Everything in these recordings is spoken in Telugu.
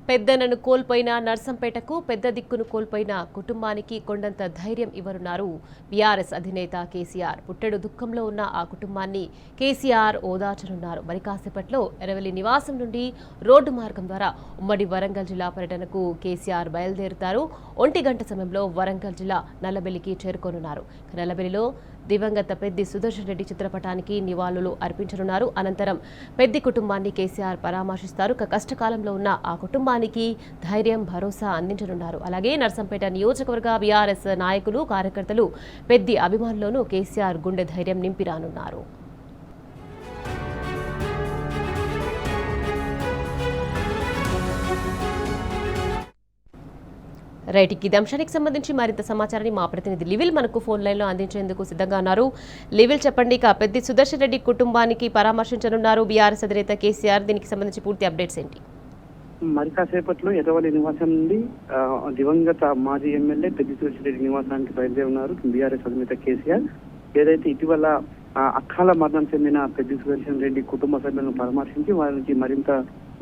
పెద్దనను కోల్పోయిన నర్సంపేటకు పెద్ద దిక్కును కోల్పోయిన కుటుంబానికి కొండంత ధైర్యం ఇవ్వనున్నారు బీఆర్ఎస్ అధినేత కేసీఆర్. పుట్టెడు దుఃఖంలో ఉన్న ఆ కుటుంబాన్ని కేసీఆర్ ఓదార్చనున్నారు. మరి కాసేపట్లో ఎరవలి నివాసం నుండి రోడ్డు మార్గం ద్వారా ఉమ్మడి వరంగల్ జిల్లా పర్యటనకు కేసీఆర్ బయలుదేరుతారు. 1 గంట సమయంలో వరంగల్ జిల్లా నల్లబెల్లికి చేరుకోనున్నారు. నల్లబెల్లిలో దివంగత పెద్ది సుదర్శన్ రెడ్డి చిత్రపటానికి నివాళులు అర్పించనున్నారు. అనంతరం పెద్ది కుటుంబాన్ని కేసీఆర్ పరామర్శిస్తారు. కష్టకాలంలో ఉన్న ఆ కుటుంబానికి ధైర్యం, భరోసా అందించనున్నారు. అలాగే నర్సంపేట నియోజకవర్గ బీఆర్ఎస్ నాయకులు, కార్యకర్తలు, పెద్ది అభిమానులను కేసీఆర్ గుండె ధైర్యం నింపిరానున్నారు. రైట్, ఈ అంశానికి సంబంధించి మరింత సమాచారాన్ని మా ప్రతినిధి లివిల్ మనకు ఫోన్ లైన్లో అందించేందుకు సిద్ధంగా ఉన్నారు. లివిల్, చెప్పండి, ఇక పెద్ది సుదర్శన్ రెడ్డి కుటుంబానికి పరామర్శించనున్నారు బీఆర్ఎస్ అధినేత కేసీఆర్. దీనికి సంబంధించి పూర్తి అప్డేట్స్ ఏంటి? మరి కాసేపట్లో ఎర్రవల్లి నివాసం నుండి దివంగత మాజీ ఎమ్మెల్యే పెద్ది సుదర్శన్ రెడ్డి నివాసానికి బయలుదేరి ఉన్నారు బీఆర్ఎస్ అధినేత కేసీఆర్. ఏదైతే ఇటీవల అకాల మరణం చెందిన పెద్ది సుదర్శన్ రెడ్డి కుటుంబ సభ్యులను పరామర్శించి వారికి మరింత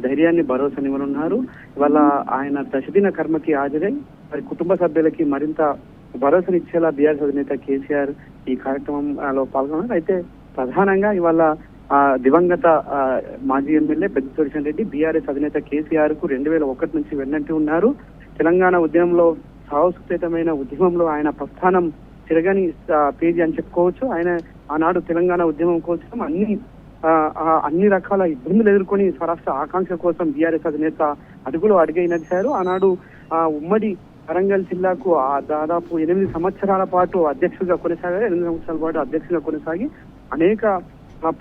ధైర్యాన్ని, భరోసానివ్వనున్నారు. ఇవాళ ఆయన దశదిన కర్మకి హాజరై వారి కుటుంబ సభ్యులకి మరింత భరోసానిచ్చేలా బీఆర్ఎస్ అధినేత కేసీఆర్ ఈ కార్యక్రమంలో పాల్గొన్నారు. అయితే ప్రధానంగా ఇవాళ దివంగత మాజీ ఎమ్మెల్యే పెద్ది సుదర్శన్ రెడ్డి బీఆర్ఎస్ అధినేత కేసీఆర్ కు 2001 నుంచి వెన్నంటి ఉన్నారు. తెలంగాణ ఉద్యమంలో సాహసోపేతమైన ఉద్యమంలో ఆయన ప్రస్థానం తిరగని పేజీ అని చెప్పుకోవచ్చు. ఆయన ఆనాడు తెలంగాణ ఉద్యమం కోసం అన్ని రకాల ఇబ్బందులు ఎదుర్కొని స్వరాష్ట్ర ఆకాంక్ష కోసం బీఆర్ఎస్ అధినేత అడుగులు అడిగై నడిచారు. ఆనాడు ఉమ్మడి వరంగల్ జిల్లాకు దాదాపు 8 సంవత్సరాల పాటు అధ్యక్షుడిగా కొనసాగారు. 8 సంవత్సరాల పాటు అధ్యక్షుడిగా కొనసాగి అనేక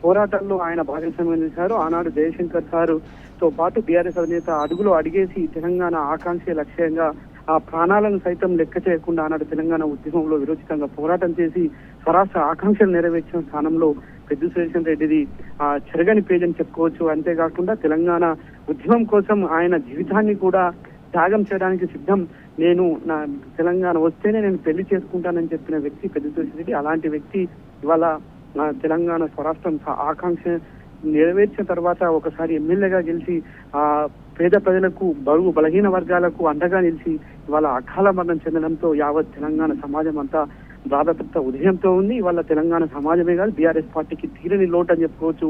పోరాటాల్లో ఆయన భాగస్వామ్యం చేశారు. ఆనాడు జయశంకర్ సారుతో పాటు బీఆర్ఎస్ అధినేత అడుగులు అడిగేసి తెలంగాణ ఆకాంక్ష లక్ష్యంగా ఆ ప్రాణాలను సైతం లెక్క చేయకుండా ఆనాడు తెలంగాణ ఉద్యమంలో విరోచితంగా పోరాటం చేసి స్వరాష్ట్ర ఆకాంక్షలు నెరవేర్చిన స్థానంలో పెద్ది సుదర్శన్ రెడ్డిది చెరగని పేజ్ అని చెప్పుకోవచ్చు. అంతేకాకుండా తెలంగాణ ఉద్యమం కోసం ఆయన జీవితాన్ని కూడా త్యాగం చేయడానికి సిద్ధం, నేను నా తెలంగాణ వస్తేనే నేను పెళ్లి చేసుకుంటానని చెప్పిన వ్యక్తి పెద్ది సుదర్శన్ రెడ్డి. అలాంటి వ్యక్తి ఇవాళ తెలంగాణ స్వరాష్ట్రం ఆకాంక్ష నెరవేర్చిన తర్వాత ఒకసారి ఎమ్మెల్యేగా గెలిచి పేద ప్రజలకు, బరువు బలహీన వర్గాలకు అండగా నిలిచి ఇవాళ అకాల మరణం చెందడంతో యావత్ తెలంగాణ సమాజం అంతా బాధపడత ఉదయంతో ఉంది. ఇవాళ తెలంగాణ సమాజమే కాదు బీఆర్ఎస్ పార్టీకి తీరని లోటు అని చెప్పుకోవచ్చు.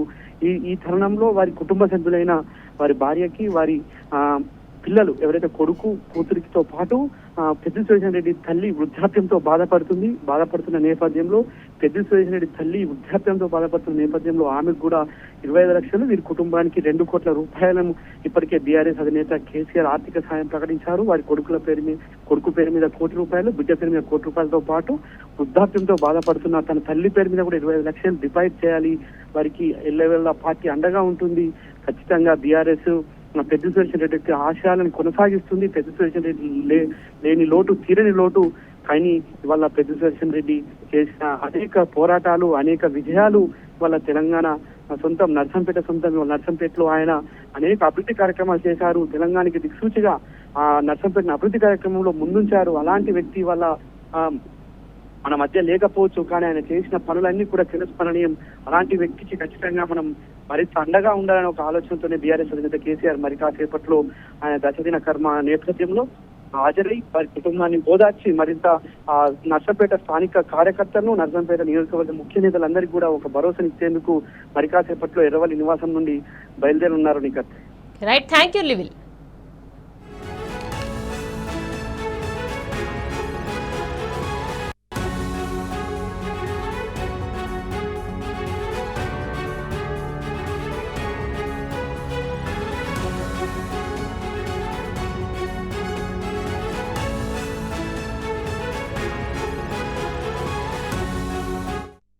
ఈ తరుణంలో వారి కుటుంబ సభ్యులైన వారి భార్యకి, వారి పిల్లలు ఎవరైతే కొడుకు, కూతురికితో పాటు పెద్ది సుదర్శన్ రెడ్డి తల్లి వృద్ధాప్యంతో బాధపడుతున్న నేపథ్యంలో పెద్ది సుదర్శన్ రెడ్డి తల్లి వృద్ధాప్యంతో బాధపడుతున్న నేపథ్యంలో ఆమెకు కూడా 25 లక్షలు, వీరి కుటుంబానికి 2 కోట్ల రూపాయలను ఇప్పటికే బీఆర్ఎస్ అధినేత కేసీఆర్ ఆర్థిక సాయం ప్రకటించారు. వారి కొడుకు పేరు మీద 1 కోటి రూపాయలు, బిడ్డ పేరు మీద 1 కోటి రూపాయలతో పాటు వృద్ధాప్యంతో బాధపడుతున్న తన తల్లి పేరు మీద కూడా 25 లక్షలు డిపాజిట్ చేయాలి. వారికి ఎల్లవేళ పార్టీ అండగా ఉంటుంది. ఖచ్చితంగా బీఆర్ఎస్ పెద్ది సుదర్శన్ రెడ్డి ఆశయాలను కొనసాగిస్తుంది. పెద్ది సుదర్శన్ రెడ్డి లేని లోటు తీరని లోటు. కానీ ఇవాళ పెద్ది సుదర్శన్ రెడ్డి చేసిన అనేక పోరాటాలు, అనేక విజయాలు వాళ్ళ తెలంగాణ సొంతం, నర్సంపేట సొంతం. నర్సంపేటలో ఆయన అనేక అభివృద్ధి కార్యక్రమాలు చేశారు. తెలంగాణకి దిక్సూచిగా నర్సంపేట అభివృద్ధి కార్యక్రమంలో ముందుంచారు. అలాంటి వ్యక్తి వల్ల మన మధ్య లేకపోవచ్చు, కానీ ఆయన చేసిన పనులన్నీ కూడా తిరస్మరణీయం. అలాంటి వ్యక్తికి ఖచ్చితంగా మనం మరింత అండగా ఉండాలని ఒక ఆలోచనతోనే బీఆర్ఎస్ అధినేత కేసీఆర్ మరి కాసేపట్లో ఆయన దశదిన కర్మ నేపథ్యంలో హాజరై వారి కుటుంబాన్ని ఓదార్చి మరింత నర్సంపేట స్థానిక కార్యకర్తలను, నర్సంపేట నియోజకవర్గ ముఖ్య నేతలందరికీ కూడా ఒక భరోసానిచ్చేందుకు మరి కాసేపట్లో ఎర్రవల్లి నివాసం నుండి బయలుదేరి ఉన్నారు. నిఖత్. Right, thank you లివిల్.